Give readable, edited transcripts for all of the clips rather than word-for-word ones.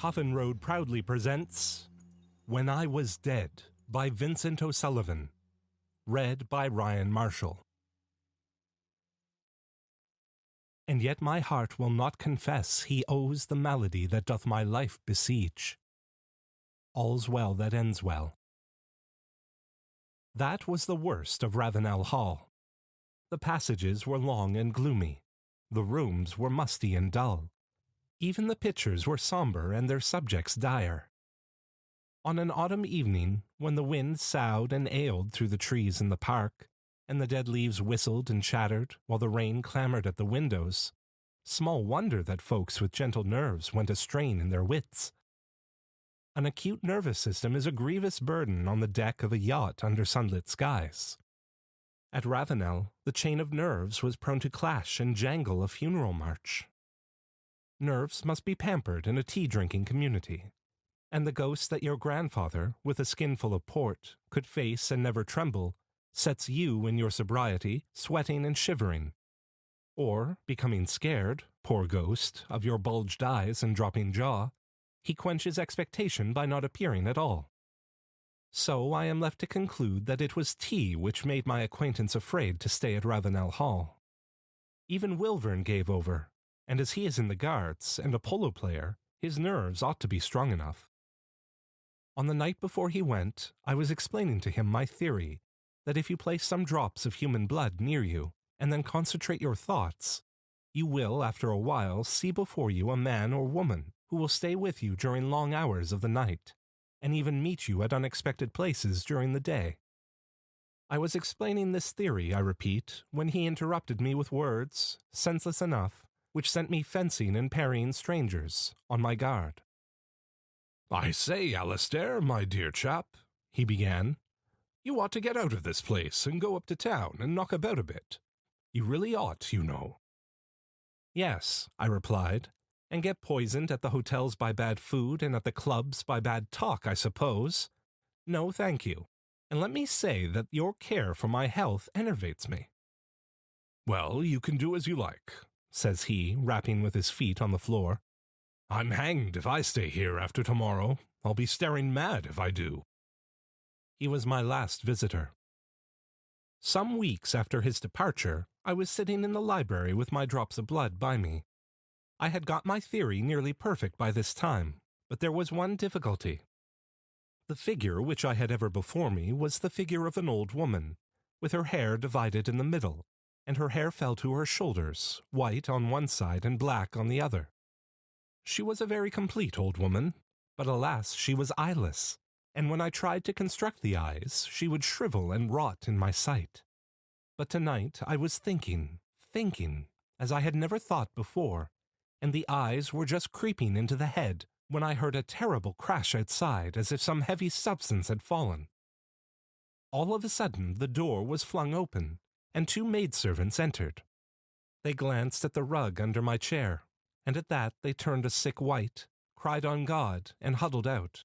Coffin Road proudly presents When I Was Dead by Vincent O'Sullivan, read by Ryan Marshall. And yet my heart will not confess he owes the malady that doth my life besiege. All's well that ends well. That was the worst of Ravenel Hall. The passages were long and gloomy. The rooms were musty and dull. Even the pictures were somber and their subjects dire. On an autumn evening, when the wind soughed and ailed through the trees in the park, and the dead leaves whistled and chattered while the rain clamored at the windows, small wonder that folks with gentle nerves went a-strain in their wits. An acute nervous system is a grievous burden on the deck of a yacht under sunlit skies. At Ravenel, the chain of nerves was prone to clash and jangle a funeral march. Nerves must be pampered in a tea-drinking community, and the ghost that your grandfather, with a skinful of port, could face and never tremble, sets you in your sobriety, sweating and shivering. Or, becoming scared, poor ghost, of your bulged eyes and dropping jaw, he quenches expectation by not appearing at all. So I am left to conclude that it was tea which made my acquaintance afraid to stay at Ravenel Hall. Even Wilvern gave over, and as he is in the Guards and a polo player, his nerves ought to be strong enough. On the night before he went, I was explaining to him my theory that if you place some drops of human blood near you and then concentrate your thoughts, you will, after a while, see before you a man or woman who will stay with you during long hours of the night, and even meet you at unexpected places during the day. I was explaining this theory, I repeat, when he interrupted me with words, senseless enough, which sent me fencing and parrying strangers, on my guard. "I say, Alistair, my dear chap," he began, "you ought to get out of this place and go up to town and knock about a bit. You really ought, you know." "Yes," I replied, "and get poisoned at the hotels by bad food and at the clubs by bad talk, I suppose. No, thank you, and let me say that your care for my health enervates me." "Well, you can do as you like," says he, rapping with his feet on the floor. "I'm hanged if I stay here after tomorrow. I'll be staring mad if I do." He was my last visitor. Some weeks after his departure, I was sitting in the library with my drops of blood by me. I had got my theory nearly perfect by this time, but there was one difficulty. The figure which I had ever before me was the figure of an old woman, with her hair divided in the middle, and her hair fell to her shoulders, white on one side and black on the other. She was a very complete old woman, but alas, she was eyeless, and when I tried to construct the eyes, she would shrivel and rot in my sight. But tonight I was thinking, as I had never thought before, and the eyes were just creeping into the head when I heard a terrible crash outside as if some heavy substance had fallen. All of a sudden the door was flung open, and two maidservants entered. They glanced at the rug under my chair, and at that they turned a sick white, cried on God, and huddled out.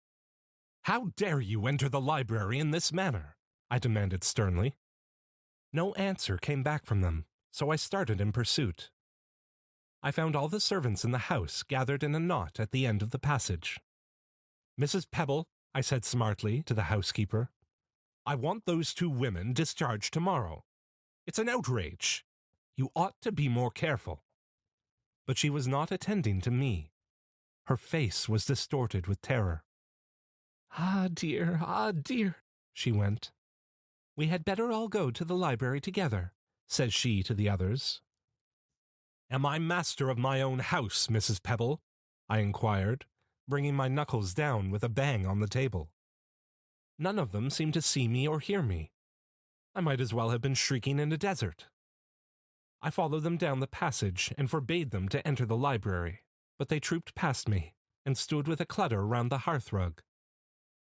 "How dare you enter the library in this manner?" I demanded sternly. No answer came back from them, so I started in pursuit. I found all the servants in the house gathered in a knot at the end of the passage. "Mrs. Pebble," I said smartly to the housekeeper, "I want those two women discharged tomorrow. It's an outrage. You ought to be more careful." But she was not attending to me. Her face was distorted with terror. Ah, dear," she went. "We had better all go to the library together," says she to the others. "Am I master of my own house, Mrs. Pebble?" I inquired, bringing my knuckles down with a bang on the table. None of them seemed to see me or hear me. I might as well have been shrieking in a desert. I followed them down the passage and forbade them to enter the library, but they trooped past me and stood with a clutter round the hearthrug.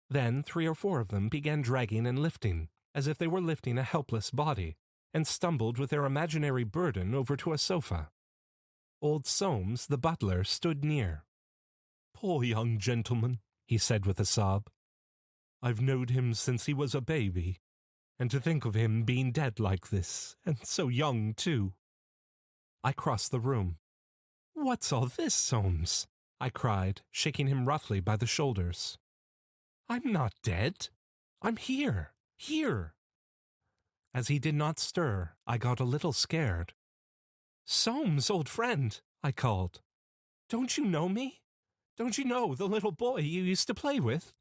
Then 3 or 4 of them began dragging and lifting, as if they were lifting a helpless body, and stumbled with their imaginary burden over to a sofa. Old Soames, the butler, stood near. "Poor young gentleman," he said with a sob. "I've knowed him since he was a baby, and to think of him being dead like this, and so young, too." I crossed the room. "What's all this, Soames?" I cried, shaking him roughly by the shoulders. I'm not dead. I'm here. Here. As he did not stir, I got a little scared. Soames, old friend, I called. Don't you know me? Don't you know the little boy you used to play with?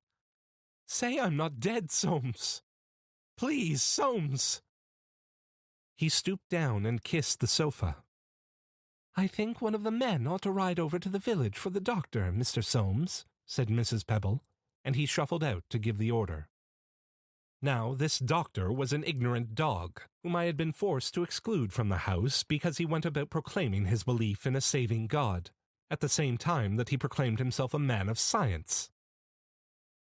Say I'm not dead, Soames. Please, Soames. He stooped down and kissed the sofa. I think one of the men ought to ride over to the village for the doctor, Mr. Soames, said Mrs. Pebble, and he shuffled out to give the order. Now, this doctor was an ignorant dog, whom I had been forced to exclude from the house because he went about proclaiming his belief in a saving God, at the same time that he proclaimed himself a man of science.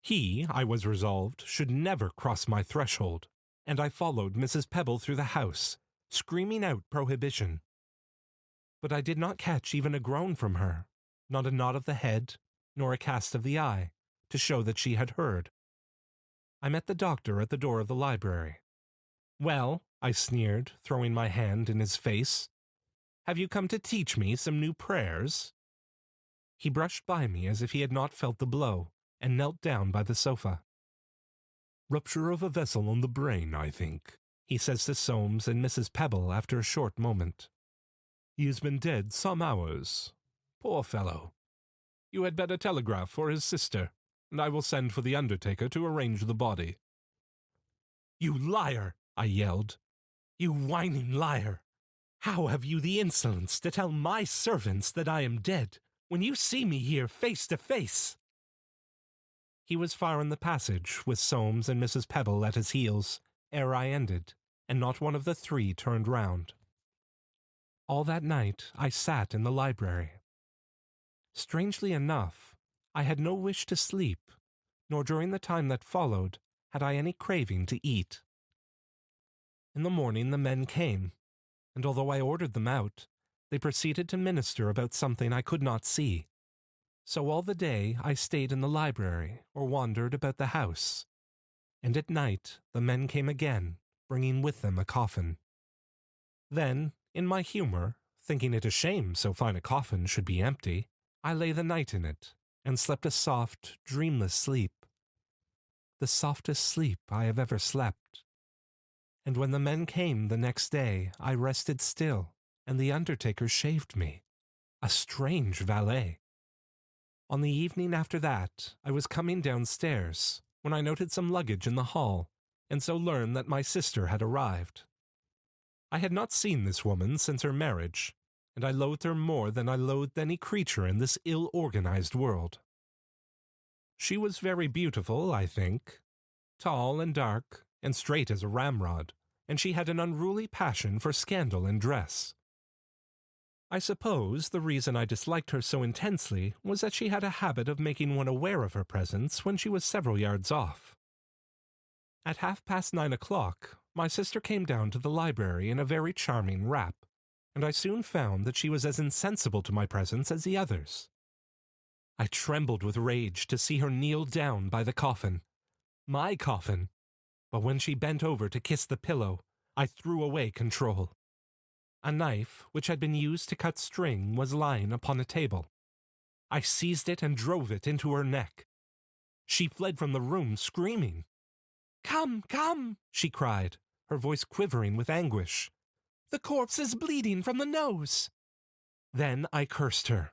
He, I was resolved, should never cross my threshold, and I followed Mrs. Pebble through the house, screaming out prohibition. But I did not catch even a groan from her, not a nod of the head, nor a cast of the eye, to show that she had heard. I met the doctor at the door of the library. Well, I sneered, throwing my hand in his face, have you come to teach me some new prayers? He brushed by me as if he had not felt the blow, and knelt down by the sofa. Rupture of a vessel on the brain, I think, he says to Soames and Mrs. Pebble after a short moment. He has been dead some hours. Poor fellow. You had better telegraph for his sister, and I will send for the undertaker to arrange the body. You liar, I yelled. You whining liar. How have you the insolence to tell my servants that I am dead, when you see me here face to face? He was far in the passage, with Soames and Mrs. Pebble at his heels, ere I ended, and not one of the three turned round. All that night I sat in the library. Strangely enough, I had no wish to sleep, nor during the time that followed had I any craving to eat. In the morning the men came, and although I ordered them out, they proceeded to minister about something I could not see. So all the day I stayed in the library or wandered about the house, and at night the men came again, bringing with them a coffin. Then, in my humor, thinking it a shame so fine a coffin should be empty, I lay the night in it, and slept a soft, dreamless sleep. The softest sleep I have ever slept. And when the men came the next day, I rested still, and the undertaker shaved me. A strange valet. On the evening after that, I was coming downstairs, when I noted some luggage in the hall, and so learned that my sister had arrived. I had not seen this woman since her marriage, and I loathed her more than I loathed any creature in this ill-organized world. She was very beautiful, I think, tall and dark, and straight as a ramrod, and she had an unruly passion for scandal and dress. I suppose the reason I disliked her so intensely was that she had a habit of making one aware of her presence when she was several yards off. At 9:30, my sister came down to the library in a very charming wrap, and I soon found that she was as insensible to my presence as the others. I trembled with rage to see her kneel down by the coffin. My coffin! But when she bent over to kiss the pillow, I threw away control. A knife, which had been used to cut string, was lying upon a table. I seized it and drove it into her neck. She fled from the room, screaming. Come, come, she cried, her voice quivering with anguish. The corpse is bleeding from the nose. Then I cursed her.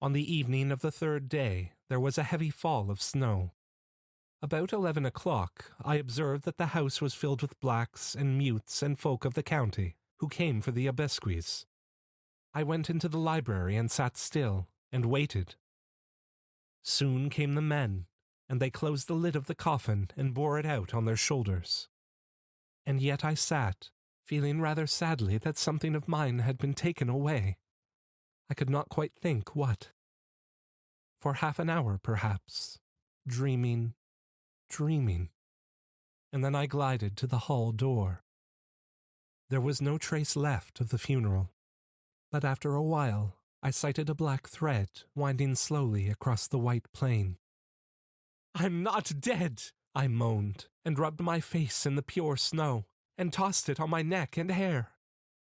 On the evening of the third day, there was a heavy fall of snow. About 11 o'clock, I observed that the house was filled with blacks and mutes and folk of the county, who came for the obsequies. I went into the library and sat still, and waited. Soon came the men, and they closed the lid of the coffin and bore it out on their shoulders. And yet I sat, feeling rather sadly that something of mine had been taken away. I could not quite think what. For half an hour, perhaps, dreaming, and then I glided to the hall door. There was no trace left of the funeral, but after a while I sighted a black thread winding slowly across the white plain. I'm not dead, I moaned, and rubbed my face in the pure snow, and tossed it on my neck and hair.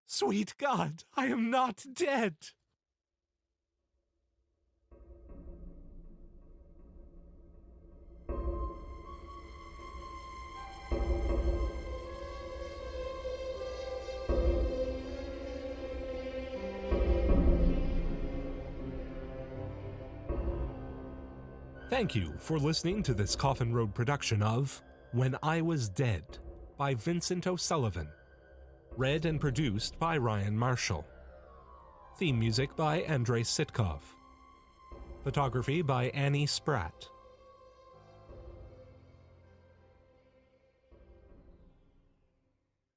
Sweet God, I am not dead! Thank you for listening to this Coffin Road production of When I Was Dead by Vincent O'Sullivan. Read and produced by Ryan Marshall. Theme music by Andrei Sitkov. Photography by Annie Spratt.